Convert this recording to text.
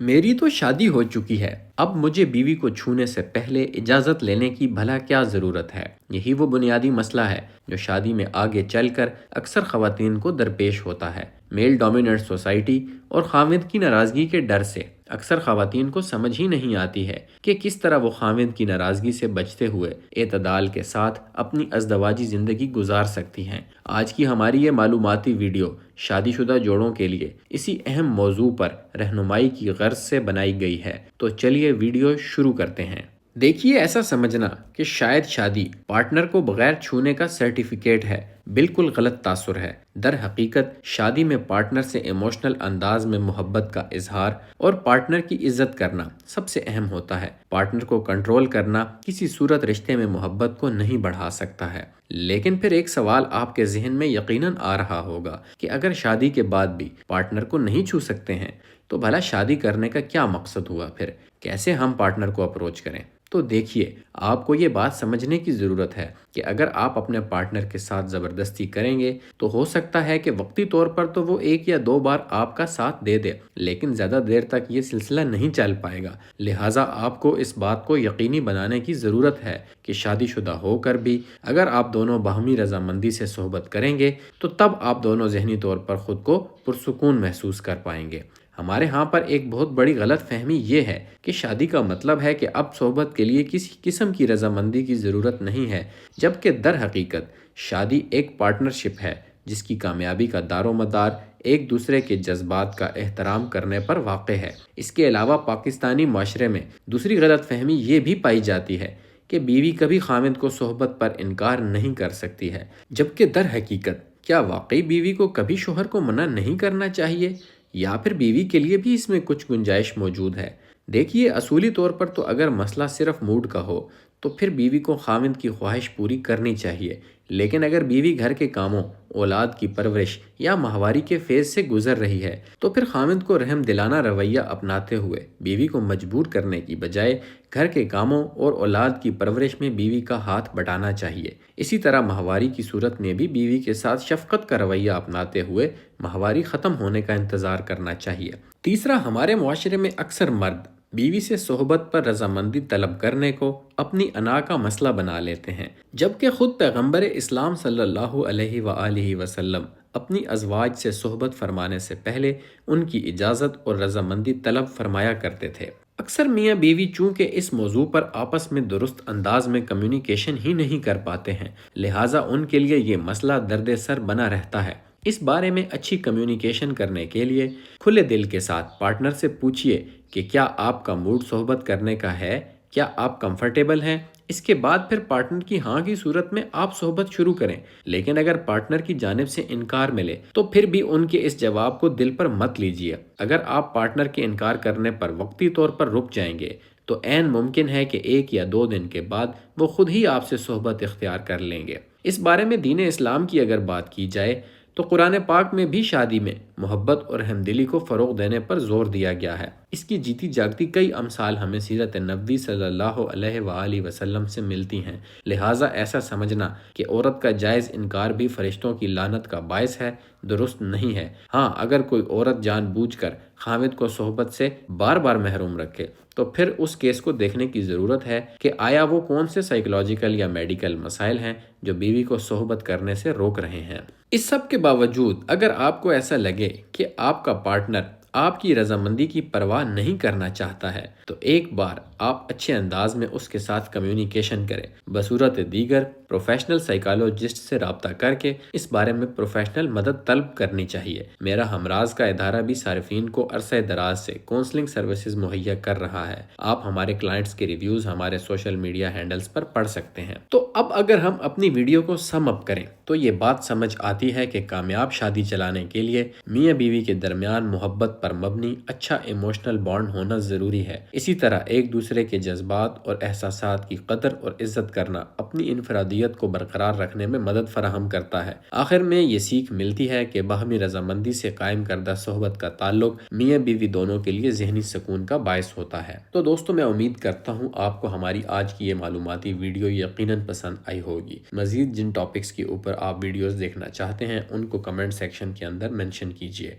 میری تو شادی ہو چکی ہے، اب مجھے بیوی کو چھونے سے پہلے اجازت لینے کی بھلا کیا ضرورت ہے؟ یہی وہ بنیادی مسئلہ ہے جو شادی میں آگے چل کر اکثر خواتین کو درپیش ہوتا ہے۔ میل ڈومیننٹ سوسائٹی اور خاوند کی ناراضگی کے ڈر سے اکثر خواتین کو سمجھ ہی نہیں آتی ہے کہ کس طرح وہ خاوند کی ناراضگی سے بچتے ہوئے اعتدال کے ساتھ اپنی ازدواجی زندگی گزار سکتی ہیں۔ آج کی ہماری یہ معلوماتی ویڈیو شادی شدہ جوڑوں کے لیے اسی اہم موضوع پر رہنمائی کی غرض سے بنائی گئی ہے، تو چلیے ویڈیو شروع کرتے ہیں۔ دیکھیے، ایسا سمجھنا کہ شاید شادی پارٹنر کو بغیر چھونے کا سرٹیفکیٹ ہے، بالکل غلط تاثر ہے۔ در حقیقت شادی میں پارٹنر سے ایموشنل انداز میں محبت کا اظہار اور پارٹنر کی عزت کرنا سب سے اہم ہوتا ہے۔ پارٹنر کو کنٹرول کرنا کسی صورت رشتے میں محبت کو نہیں بڑھا سکتا ہے۔ لیکن پھر ایک سوال آپ کے ذہن میں یقیناً آ رہا ہوگا کہ اگر شادی کے بعد بھی پارٹنر کو نہیں چھو سکتے ہیں تو بھلا شادی کرنے کا کیا مقصد ہوا؟ پھر کیسے ہم پارٹنر کو اپروچ کریں؟ تو دیکھیے، آپ کو یہ بات سمجھنے کی ضرورت ہے کہ اگر آپ اپنے پارٹنر کے ساتھ زبردستی کریں گے تو ہو سکتا ہے کہ وقتی طور پر تو وہ ایک یا دو بار آپ کا ساتھ دے دے، لیکن زیادہ دیر تک یہ سلسلہ نہیں چل پائے گا۔ لہٰذا آپ کو اس بات کو یقینی بنانے کی ضرورت ہے کہ شادی شدہ ہو کر بھی اگر آپ دونوں باہمی رضامندی سے صحبت کریں گے تو تب آپ دونوں ذہنی طور پر خود کو پرسکون محسوس کر پائیں گے۔ ہمارے ہاں پر ایک بہت بڑی غلط فہمی یہ ہے کہ شادی کا مطلب ہے کہ اب صحبت کے لیے کسی قسم کی رضامندی کی ضرورت نہیں ہے، جبکہ در حقیقت شادی ایک پارٹنرشپ ہے جس کی کامیابی کا دار و مدار ایک دوسرے کے جذبات کا احترام کرنے پر واقع ہے۔ اس کے علاوہ پاکستانی معاشرے میں دوسری غلط فہمی یہ بھی پائی جاتی ہے کہ بیوی کبھی خاوند کو صحبت پر انکار نہیں کر سکتی ہے، جبکہ در حقیقت کیا واقعی بیوی کو کبھی شوہر کو منع نہیں کرنا چاہیے، یا پھر بیوی کے لیے بھی اس میں کچھ گنجائش موجود ہے؟ دیکھیے، اصولی طور پر تو اگر مسئلہ صرف موڈ کا ہو تو پھر بیوی کو خاوند کی خواہش پوری کرنی چاہیے، لیکن اگر بیوی گھر کے کاموں، اولاد کی پرورش یا ماہواری کے فیز سے گزر رہی ہے تو پھر خاوند کو رحم دلانہ رویہ اپناتے ہوئے بیوی کو مجبور کرنے کی بجائے گھر کے کاموں اور اولاد کی پرورش میں بیوی کا ہاتھ بٹانا چاہیے۔ اسی طرح ماہواری کی صورت میں بھی بیوی کے ساتھ شفقت کا رویہ اپناتے ہوئے ماہواری ختم ہونے کا انتظار کرنا چاہیے۔ تیسرا، ہمارے معاشرے میں اکثر مرد بیوی سے صحبت پر رضامندی طلب کرنے کو اپنی انا کا مسئلہ بنا لیتے ہیں، جبکہ خود پیغمبر اسلام صلی اللہ علیہ وآلہ وسلم اپنی ازواج سے صحبت فرمانے سے پہلے ان کی اجازت اور رضامندی طلب فرمایا کرتے تھے۔ اکثر میاں بیوی چونکہ اس موضوع پر آپس میں درست انداز میں کمیونیکیشن ہی نہیں کر پاتے ہیں، لہٰذا ان کے لیے یہ مسئلہ درد سر بنا رہتا ہے۔ اس بارے میں اچھی کمیونیکیشن کرنے کے لیے کھلے دل کے ساتھ پارٹنر سے پوچھیے کہ کیا آپ کا موڈ صحبت کرنے کا ہے، کیا آپ کمفرٹیبل ہیں۔ اس کے بعد پھر پارٹنر کی ہاں کی صورت میں آپ صحبت شروع کریں، لیکن اگر پارٹنر کی جانب سے انکار ملے تو پھر بھی ان کے اس جواب کو دل پر مت لیجیے۔ اگر آپ پارٹنر کے انکار کرنے پر وقتی طور پر رک جائیں گے تو عین ممکن ہے کہ 1 یا 2 دن کے بعد وہ خود ہی آپ سے صحبت اختیار کر لیں گے۔ اس بارے میں دین اسلام کی اگر بات کی جائے تو قرآن پاک میں بھی شادی میں محبت اور ہمدلی کو فروغ دینے پر زور دیا گیا ہے۔ اس کی جیتی جاگتی کئی امثال ہمیں سیرت نبوی صلی اللہ علیہ وآلہ وسلم سے ملتی ہیں، لہٰذا ایسا سمجھنا کہ عورت کا جائز انکار بھی فرشتوں کی لعنت کا باعث ہے، درست نہیں ہے۔ ہاں، اگر کوئی عورت جان بوجھ کر خاوند کو صحبت سے بار بار محروم رکھے تو پھر اس کیس کو دیکھنے کی ضرورت ہے کہ آیا وہ کون سے سائیکولوجیکل یا میڈیکل مسائل ہیں جو بیوی کو صحبت کرنے سے روک رہے ہیں۔ اس سب کے باوجود اگر آپ کو ایسا لگے کہ آپ کا پارٹنر آپ کی رضامندی کی پرواہ نہیں کرنا چاہتا ہے تو ایک بار آپ اچھے انداز میں اس کے ساتھ کمیونیکیشن کریں۔ بصورت دیگر پروفیشنل سائیکالوجسٹ سے رابطہ کر کے اس بارے میں پروفیشنل مدد طلب کرنی چاہیے۔ میرا ہمراز کا ادارہ بھی صارفین کو عرصہ دراز سے کونسلنگ سروسز مہیا کر رہا ہے۔ آپ ہمارے کلائنٹس کے ریویوز ہمارے سوشل میڈیا ہینڈلز پر پڑھ سکتے ہیں۔ تو اب اگر ہم اپنی ویڈیو کو سم اپ کریں تو یہ بات سمجھ آتی ہے کہ کامیاب شادی چلانے کے لیے میاں بیوی کے درمیان محبت پر مبنی اچھا ایموشنل بانڈ ہونا ضروری ہے۔ اسی طرح ایک دوسرے کے جذبات اور احساسات کی قدر اور عزت کرنا اپنی انفرادیت کو برقرار رکھنے میں مدد فراہم کرتا ہے۔ آخر میں یہ سیکھ ملتی ہے کہ باہمی رضامندی سے قائم کردہ صحبت کا تعلق میاں بیوی دونوں کے لیے ذہنی سکون کا باعث ہوتا ہے۔ تو دوستو، میں امید کرتا ہوں آپ کو ہماری آج کی یہ معلوماتی ویڈیو یقیناً پسند آئی ہوگی۔ مزید جن ٹاپکس کے اوپر آپ ویڈیوز دیکھنا چاہتے ہیں ان کو کمنٹ سیکشن کے اندر مینشن کیجیے۔